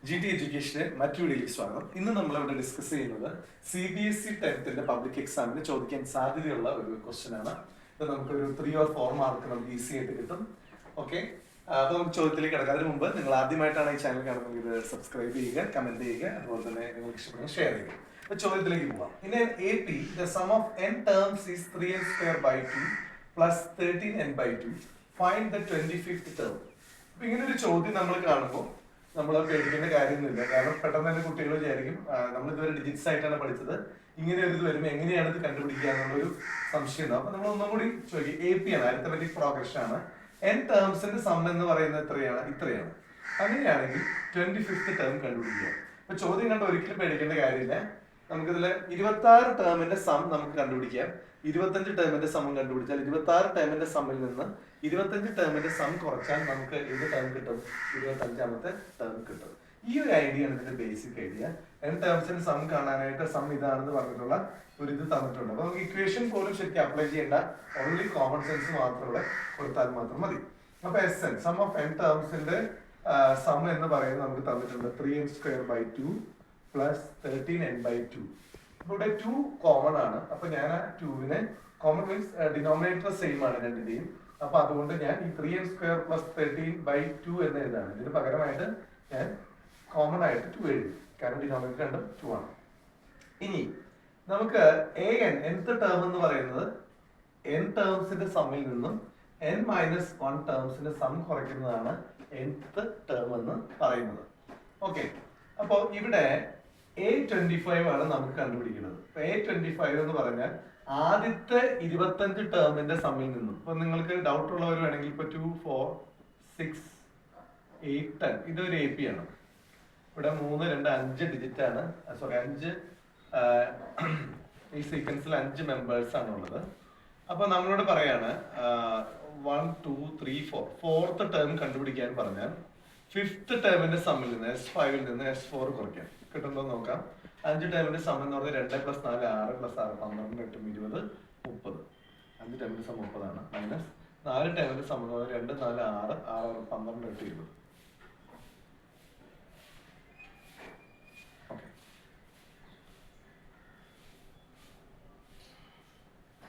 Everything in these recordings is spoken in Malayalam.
GT എഡ്യൂക്കേഷന് മറ്റൊരു വീഡിയോയിലേക്ക് സ്വാഗതം. ഇന്ന് നമ്മളിവിടെ ഡിസ്കസ് ചെയ്യുന്നത് CBSE 10th പബ്ലിക് എക്സാമിന് ചോദിക്കാൻ സാധ്യതയുള്ള ഒരു ക്വസ്റ്റ്യൻ ആണ്. ഇത് നമുക്കൊരു 3 or 4 മാർക്ക് നമുക്ക് ഈസി ആയിട്ട് കിട്ടും. ഓക്കെ, അപ്പോൾ നമുക്ക് ചോദ്യത്തിലേക്ക് കിടക്കുന്നതിന് മുമ്പ് നിങ്ങൾ ആദ്യമായിട്ടാണ് ഈ ചാനൽ കാണുന്നത്, ഇത് സബ്സ്ക്രൈബ് ചെയ്യുക, കമന്റ് ചെയ്യുക, അതുപോലെ തന്നെ നിങ്ങൾക്ക് ഇഷ്ടപ്പെടുന്ന ഷെയർ ചെയ്യുക. അപ്പോൾ ചോദ്യത്തിലേക്ക് പോവാം. In AP the sum of n terms is 3n square by 2 plus 13n by 2. Find the 25th term. അപ്പോൾ ഇങ്ങനെ ഒരു ചോദ്യം നമ്മൾ കാണുമ്പോൾ നമ്മൾ പേടിക്കേണ്ട കാര്യമൊന്നുമില്ല. കാരണം പെട്ടെന്ന് തന്നെ കുട്ടികൾ വിചാരിക്കും നമ്മൾ ഇതുവരെ ഡിജിറ്റ്സ് ആയിട്ടാണ് പഠിച്ചത്, ഇങ്ങനെ ഒരു ഇത് വരുമ്പോൾ എങ്ങനെയാണ് ഇത് കണ്ടുപിടിക്കുക എന്നുള്ളൊരു സംശയം ഉണ്ടാവും. അപ്പൊ നമ്മൾ ഒന്നും കൂടി ചോദിക്കും. AP ആണ്, അരിത്തമെറ്റിക് പ്രോഗ്രഷൻ ആണ്. n ടേംസിന്റെ സം എന്ന് പറയുന്നത് ഇത്രയാണ്. അങ്ങനെയാണെങ്കിൽ 25th ടേം കണ്ടുപിടിക്കുക. അപ്പൊ ചോദ്യം കണ്ട് ഒരിക്കലും പേടിക്കേണ്ട കാര്യമില്ല. നമുക്കിതിൽ 26 ടേമിന്റെ സം നമുക്ക് കണ്ടുപിടിക്കാം. 25 ടേമിന്റെ സം കണ്ടുപിടിച്ചാൽ 26 ടേമിന്റെ സമ്മിൽ നിന്ന് 25 ടേമിന്റെ സം കുറച്ചാൽ നമുക്ക് ഏത് ടേം കിട്ടും? 25ാമത്തെ ടേം കിട്ടും. ഈ ഒരു ഐഡിയ ആണ് ഇതിന്റെ ബേസിക് ഐഡിയ. n ടേംസിന്റെ സം കാണാനായിട്ട് സം ഇതാണെന്ന് പറഞ്ഞിട്ടുള്ള ഒരു ഇത് തന്നിട്ടുണ്ട്. അപ്പൊ നമുക്ക് ഇക്വേഷൻ പോലും ശരിക്കും അപ്ലൈ ചെയ്യേണ്ട, ഓൺലി കോമൺ സെൻസ് മാത്രം ഇവിടെ കൊടുത്താൽ മാത്രം മതി. അപ്പൊ SN സം ഓഫ് n ടേംസിന്റെ സം എന്ന് പറയുന്നത് നമുക്ക് തന്നിട്ടുണ്ട് 3n square by 2 plus 13n by 2. ഇവിടെ 2 കോമൺ ആണ്. അപ്പൊ ഞാൻ ആ 2വിനെ കോമൺ മീൻസ് ഡിനോമിനേറ്റർ സെയിം ആണ് രണ്ടിന്റെയും. അപ്പൊ അതുകൊണ്ട് ഞാൻ ഈ 3n square plus 13 by 2 എന്ന് എഴുതാണ്. ഇതിന് പകരമായിട്ട് ഞാൻ കോമൺ ആയിട്ട് 2 എഴുതി, കാരണം ഡിനോമിനേറ്റർ രണ്ടും 2 ആണ്. ഇനി നമുക്ക് nth ടേം എന്ന് പറയുന്നത് n ടേംസിന്റെ സമ്മിൽ നിന്നും n minus 1 ടേംസിന്റെ സം കുറയ്ക്കുന്നതാണ് nth ടേം എന്ന് പറയുന്നത്. ഓക്കെ, അപ്പോൾ ഇവിടെ A25 ആണ് നമുക്ക് കണ്ടുപിടിക്കുന്നത്. A25 എന്ന് പറഞ്ഞാൽ ആദ്യത്തെ 25 ടേമിന്റെ സമ്മിൽ നിന്നും. ഇപ്പൊ നിങ്ങൾക്ക് ഡൗട്ട് ഉള്ളവർ വേണമെങ്കിൽ ഇപ്പൊ 2, 4, 6, 8, 10 ഇതൊരു AP ആണ്. ഇവിടെ 3, 2, 5 ഡിജിറ്റ് ആണ്. സോറി 5 ഈ സീക്വൻസിൽ 5 മെമ്പേഴ്സ് ആണ് ഉള്ളത്. അപ്പൊ നമ്മളോട് പറയാണ് 1, 2, 3, 4 ഫോർത്ത് ടേം കണ്ടുപിടിക്കാൻ പറഞ്ഞാൽ 5th ടേമിന്റെ സമ്മിൽ നിന്ന് S5ൽ നിന്ന് S4 കുറയ്ക്കാം. കിട്ടുന്നുണ്ടോ നോക്കാം. 5 ടേമിന്റെ സം എന്ന് പറഞ്ഞാൽ 2 + 4 6 + 6 12 8 20 30. 5 ടേമിന്റെ സം 30 ആണ്. മൈനസ് 4 ടേമിന്റെ സം എന്ന് പറഞ്ഞാൽ 2 4 6 6 12 8 20.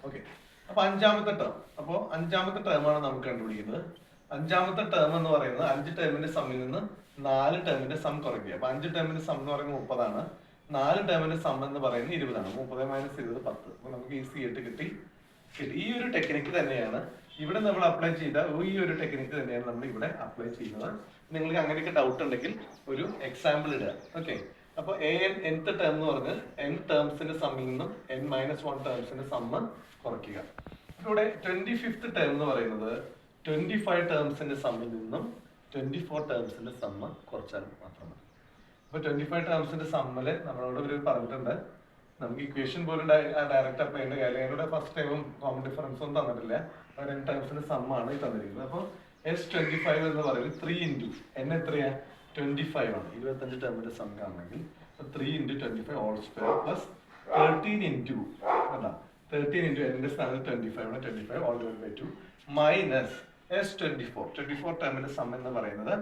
ഓക്കെ, അപ്പൊ അഞ്ചാമത്തെ ടേം ആണ് നമുക്ക് കണ്ടുപിടിക്കുന്നത്. 5ാമത്തെ ടേം എന്ന് പറയുന്നത് 5 ടേമിന്റെ സമ്മിൽ നിന്ന് 4 ടേമിന്റെ സം കുറയ്ക്കുക. അപ്പൊ 5 ടേമിന്റെ സം എന്ന് പറയുന്നത് 30 ആണ്. 4 ടേമിന്റെ സം എന്ന് പറയുന്നത് 20 ആണ്. 30 - 20 10. അപ്പൊ നമുക്ക് ഈസി ആയിട്ട് കിട്ടി. ഈ ഒരു ടെക്നിക്ക് തന്നെയാണ് ഇവിടെ നമ്മൾ അപ്ലൈ ചെയ്ത നമ്മൾ ഇവിടെ അപ്ലൈ ചെയ്യുന്നത്. നിങ്ങൾക്ക് അങ്ങനെയൊക്കെ ഡൗട്ട് ഉണ്ടെങ്കിൽ ഒരു എക്സാമ്പിൾ ഇടുക. ഓക്കെ, അപ്പൊ nth ടേം എന്ന് പറഞ്ഞാൽ n ടേംസിന്റെ സമ്മിൽ നിന്നും n - 1 ടേംസിന്റെ സമ്മ് കുറയ്ക്കുക. ഇവിടെ 25th ടേം എന്ന് പറയുന്നത് 25 ടേംസിന്റെ സമ്മിൽ നിന്നും 24 ടേംസിന്റെ സമ്മ് കുറച്ചാൽ മാത്രം മതി. അപ്പൊ 25 ടേംസിന്റെ സമ്മില് നമ്മളോട് ഒരു പറഞ്ഞിട്ടുണ്ട്, നമുക്ക് ഇക്വേഷൻ പോലും ഡയറക്റ്റ് അപ്ലൈ ചെയ്യേണ്ട കാര്യം. അതിലൂടെ ഫസ്റ്റ് ടൈമും കോമൺ ഡിഫറൻസ് ഒന്നും തന്നിട്ടില്ല. 2 ടേംസിന്റെ സമ്മാണ് ഈ തന്നിരിക്കുന്നത്. അപ്പൊ S25 എന്ന് പറയുന്നത് 3 × n എത്രയാ? 25 ആണ്. 25 ടേമിന്റെ സം കാണണമെങ്കിൽ 3 × 25 ഹോൾ സ്ക്വയർ പ്ലസ് 13 × 13 × n സ്ഥാനത്ത് 25 ആണ്. 25 all divided by 2 minus S24 ടേമിന്റെ സം എന്ന് പറയുന്നത്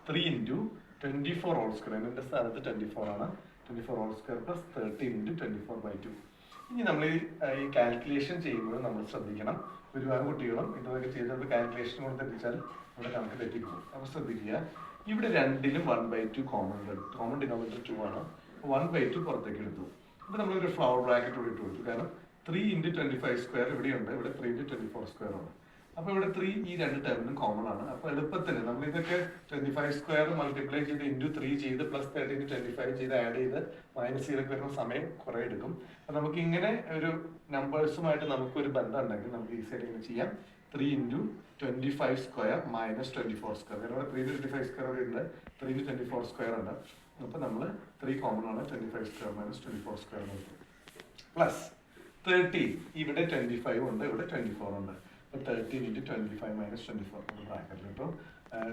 3 × 24 ഹോൾ സ്ക്വയർ. n സ്ഥാനത്ത് 24 ആണ്. 24 ഹോൾ സ്ക്വയർ പ്ലസ് 13 × 24 by 2. ഇനി നമ്മൾ ഈ കാൽക്കുലേഷൻ ചെയ്യുമ്പോൾ നമ്മൾ ശ്രദ്ധിക്കണം. ഒരുപാട് കുട്ടികളും ഇതൊക്കെ ചെയ്തത് കാൽക്കുലേഷൻ കൊണ്ട് തെറ്റിച്ചാൽ ഇവിടെ കണക്ക് തെറ്റിപ്പോകും. അപ്പൊ ശ്രദ്ധിക്കുക, ഇവിടെ രണ്ടിലും 1/2 കോമൺ ഡിനോമിനേറ്റർ 2 ആണ്. 1/2 പുറത്തേക്ക് എടുത്തു. ഇപ്പൊ നമ്മളൊരു ഫ്ലവർ ബ്രാക്കറ്റ് കൂടി ഇട്ട് കൊടുത്തു. കാരണം 3 × 25 സ്ക്വയർ ഇവിടെയുണ്ട്, ഇവിടെ 3 × 24 സ്ക്വയർ ആണ്. അപ്പൊ ഇവിടെ 3 ഈ 2 ടേമിനും കോമൺ ആണ്. അപ്പൊ എളുപ്പത്തിന് നമ്മൾ ഇതൊക്കെ 25 സ്ക്വയർ മൾട്ടിപ്ലൈ ചെയ്ത് × 3 ചെയ്ത് പ്ലസ് 13 × 25 ചെയ്ത് ആഡ് ചെയ്ത് മൈനസ് ചെയ്തൊക്കെ വരുന്ന സമയം കുറെ എടുക്കും. അപ്പൊ നമുക്ക് ഇങ്ങനെ ഒരു നമ്പേഴ്സുമായിട്ട് നമുക്ക് ഒരു ബന്ധം ഉണ്ടെങ്കിൽ നമുക്ക് ഈസിയായിട്ട് ഇങ്ങനെ ചെയ്യാം. 3 × 25 സ്ക്വയർ മൈനസ് 24 സ്ക്വയർ. ഇവിടെ 3 × 25 സ്ക്വയർ ഇവിടെ ഉണ്ട്, 3 × 24 സ്ക്വയർ ഉണ്ട്. അപ്പൊ നമ്മൾ 3 കോമൺ ആണ്. 25 സ്ക്വയർ മൈനസ് 24 സ്ക്വയർ പ്ലസ് 13. ഇവിടെ 25 ഉണ്ട്, ഇവിടെ 24 ഉണ്ട്. 13 × 25 - 24 ബ്രാക്കറ്റിൽ കിട്ടും.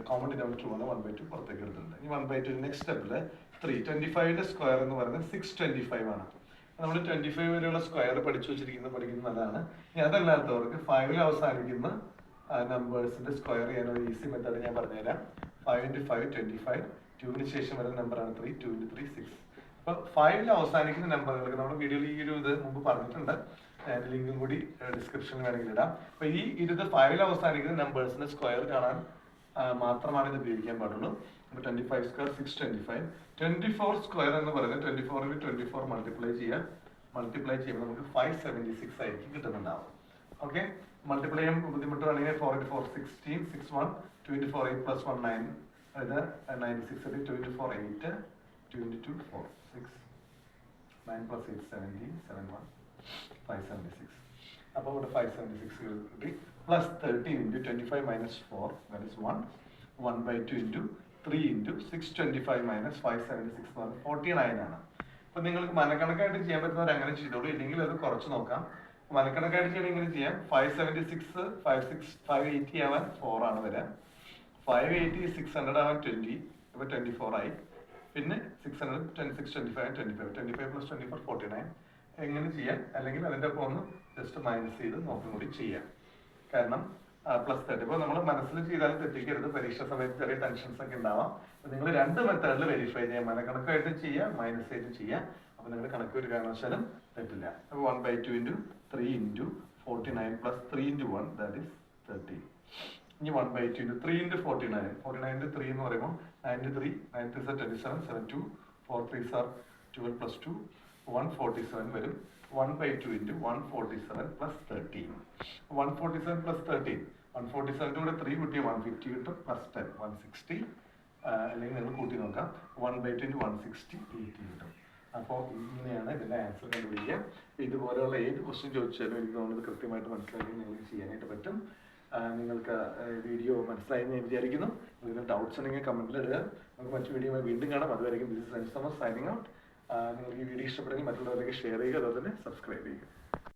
കോമൺ ഡിനോമിനേറ്റർ 1/2 പുറത്തേക്ക് എടുത്തിട്ടുണ്ട്. ഇനി 1/2 നെക്സ്റ്റ് സ്റ്റെപ്പില് 25ന്റെ സ്ക്വയർ എന്ന് പറയുന്നത് 625 ആണ്. നമ്മൾ 25 വരെയുള്ള സ്ക്വയർ പഠിക്കുന്നത് നല്ലതാണ്. ഇനി അതല്ലാത്തവർക്ക് 5ൽ അവസാനിക്കുന്ന നമ്പേഴ്സിന്റെ സ്ക്വയർ ചെയ്യാൻ ഒരു ഈസി മെത്തേഡ് ഞാൻ പറഞ്ഞുതരാം. 5 × 5 25, 2-ന് ശേഷം വരുന്ന നമ്പറാണ് 3. 2 into 3 6. അപ്പൊ 5-ൽ അവസാനിക്കുന്ന നമ്പറുകൾക്ക് നമ്മുടെ വീഡിയോയിൽ ഈ ഒരു ഇത് മുമ്പ് പറഞ്ഞിട്ടുണ്ട്. അതിന്റെ ലിങ്കും കൂടി ഡിസ്ക്രിപ്ഷനിൽ വേണമെങ്കിൽ ഇടാം. അപ്പൊ ഈ 5-ൽ അവസാനിക്കുന്ന നമ്പേഴ്സിന്റെ സ്ക്വയർ കാണാൻ മാത്രമാണ് ഇത് ഉപയോഗിക്കാൻ പാടുള്ളൂ. അപ്പൊ 25 സ്ക്വയർ 625. 24 സ്ക്വയർ എന്ന് പറയുന്നത് 24 × 24 മൾട്ടിപ്ലൈ ചെയ്യുമ്പോൾ നമുക്ക് 576 ആയിരിക്കും കിട്ടുന്നുണ്ടാവും. ഓക്കെ, മൾട്ടിപ്ലൈ ചെയ്യാൻ ബുദ്ധിമുട്ടാണെങ്കിൽ 4 × 4 16 6 1 2 × 4 8 + 1 9 അത് 96 2 × 4 8 2 × 2 4 6 9 + 8 17 7 1 576. അപ്പോൾ ഇവിടെ 576 കിട്ടി. പ്ലസ് 13 × 25 - 4 that is 1 1/2 × 3 × 625 - 576 49 ആണ്. അപ്പൊ നിങ്ങൾക്ക് മനക്കണക്കായിട്ട് ചെയ്യാൻ പറ്റുന്നവർ അങ്ങനെ ചെയ്തോളൂ, ഇല്ലെങ്കിൽ അത് കുറച്ച് നോക്കാം. മനക്കണക്കായിട്ട് ചെയ്യണമെങ്കിൽ ഇങ്ങനെ ചെയ്യാം. 576 580 ആവാൻ 4 ആണ് വരാം. 580 600 ആവാൻ 20, ഇപ്പൊ 24 ആയി. പിന്നെ 600 625 25 25 + 24 49. എങ്ങനെ ചെയ്യാം, അല്ലെങ്കിൽ അതിന്റെ ഒപ്പം ഒന്ന് ജസ്റ്റ് മൈനസ് ചെയ്ത് നോക്കും കൂടി ചെയ്യാം. കാരണം പ്ലസ് 30 ഇപ്പോൾ നമ്മൾ മനസ്സിൽ ചെയ്താലും തെറ്റിക്കരുത്. പരീക്ഷ സമയത്ത് ചെറിയ ടെൻഷൻസ് ഒക്കെ ഉണ്ടാവാം. നിങ്ങൾ 2 മെത്തേഡിൽ വെരിഫൈ ചെയ്യാം. മനക്കണക്കായിട്ട് ചെയ്യാം, മൈനസ് ആയിട്ട് ചെയ്യാം. അപ്പൊ നിങ്ങളുടെ കണക്ക് ഒരു കാരണവശാലും തെറ്റില്ല. അപ്പൊ 1/2 × 3 × 49 + 3 × 1 that is 30. ഇനി 1/2 × 3 × 49. 49 × 3 എന്ന് പറയുമ്പോൾ 9 × 3 9 × 3 27 7 2 4 3 12 + 2 147 വരും. 1/2 × 147 + 13. 147 + 13. 147 കൂടെ 3 കൂട്ടിയ 150 കിട്ടും. +10 160. അല്ലെങ്കിൽ നിങ്ങൾ കൂട്ടി നോക്കാം. 1/2 × 160 80 കിട്ടും. അപ്പോൾ ഇങ്ങനെയാണ് ഇതിന്റെ ആൻസർ കണ്ടുപിടിക്കുക. ഇതുപോലെയുള്ള ഏത് ക്വസ്റ്റ്യൻ ചോദിച്ചാലും എനിക്ക് തോന്നുന്നത് കൃത്യമായിട്ട് മനസ്സിലാക്കി നിങ്ങൾക്ക് ചെയ്യാനായിട്ട് പറ്റും. നിങ്ങൾക്ക് വീഡിയോ മനസ്സിലായെന്ന് ഞാൻ വിചാരിക്കുന്നു. നിങ്ങൾക്ക് ഡൗട്ട്സ് ഉണ്ടെങ്കിൽ കമന്റിൽ ഇടുക. നമുക്ക് മറ്റു വീഡിയോ വീണ്ടും കാണാം. അതുവരെയും this is Ranjith Thomas signing out. നിങ്ങൾക്ക് ഈ വീഡിയോ ഇഷ്ടപ്പെടുമെങ്കിൽ മറ്റുള്ളവരിലേക്ക് ഷെയർ ചെയ്യുക, അതുപോലെ തന്നെ സബ്സ്ക്രൈബ് ചെയ്യുക.